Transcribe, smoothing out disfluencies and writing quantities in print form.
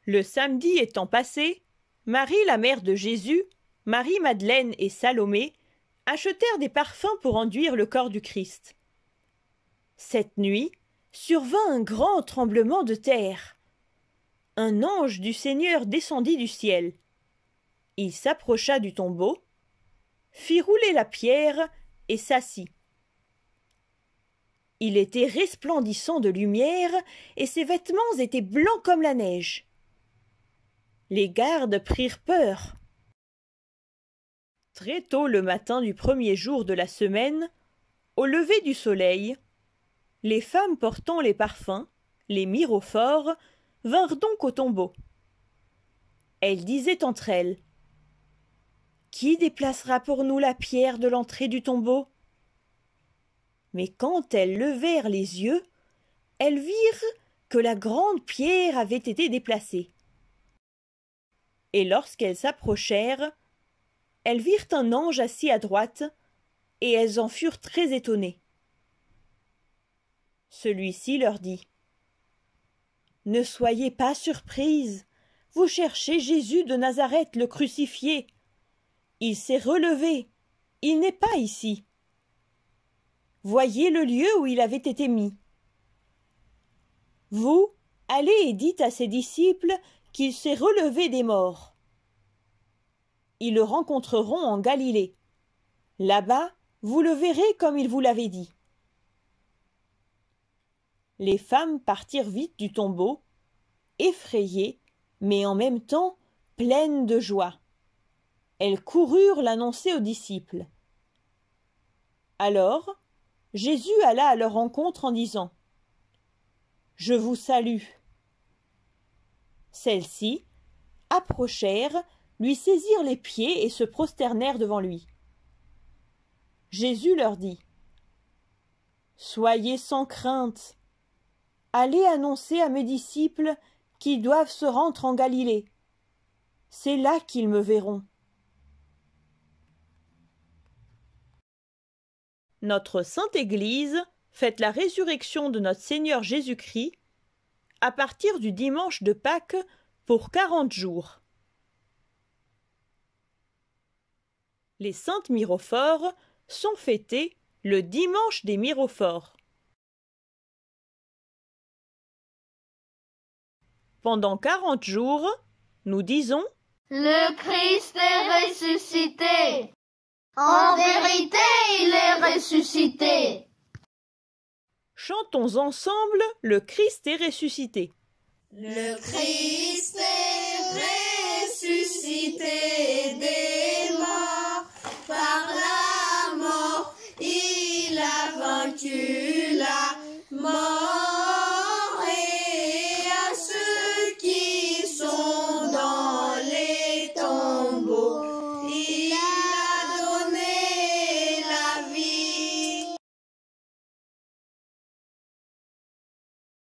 Le samedi étant passé, Marie, la mère de Jésus, Marie-Madeleine et Salomé achetèrent des parfums pour enduire le corps du Christ. Cette nuit survint un grand tremblement de terre. Un ange du Seigneur descendit du ciel. Il s'approcha du tombeau, fit rouler la pierre et s'assit. Il était resplendissant de lumière et ses vêtements étaient blancs comme la neige. Les gardes prirent peur. Très tôt le matin du premier jour de la semaine, au lever du soleil, les femmes portant les parfums, les myrophores, vinrent donc au tombeau. Elles disaient entre elles: « Qui déplacera pour nous la pierre de l'entrée du tombeau ?» Mais quand elles levèrent les yeux, elles virent que la grande pierre avait été déplacée. Et lorsqu'elles s'approchèrent, elles virent un ange assis à droite, et elles en furent très étonnées. Celui-ci leur dit: « Ne soyez pas surprises, vous cherchez Jésus de Nazareth le crucifié. Il s'est relevé, il n'est pas ici. Voyez le lieu où il avait été mis. Vous, allez et dites à ses disciples qu'il s'est relevé des morts. Ils le rencontreront en Galilée. Là-bas, vous le verrez comme il vous l'avait dit. » Les femmes partirent vite du tombeau, effrayées, mais en même temps pleines de joie. Elles coururent l'annoncer aux disciples. Alors, Jésus alla à leur rencontre en disant: « Je vous salue. » Celles-ci approchèrent, lui saisirent les pieds et se prosternèrent devant lui. Jésus leur dit: « Soyez sans crainte. Allez annoncer à mes disciples qu'ils doivent se rendre en Galilée. C'est là qu'ils me verront. » Notre Sainte Église fête la résurrection de notre Seigneur Jésus-Christ à partir du dimanche de Pâques pour 40 jours. Les saintes myrophores sont fêtées le dimanche des myrophores. Pendant 40 jours, nous disons: « Le Christ est ressuscité. En vérité, il est ressuscité. » Chantons ensemble le Christ est ressuscité. Le Christ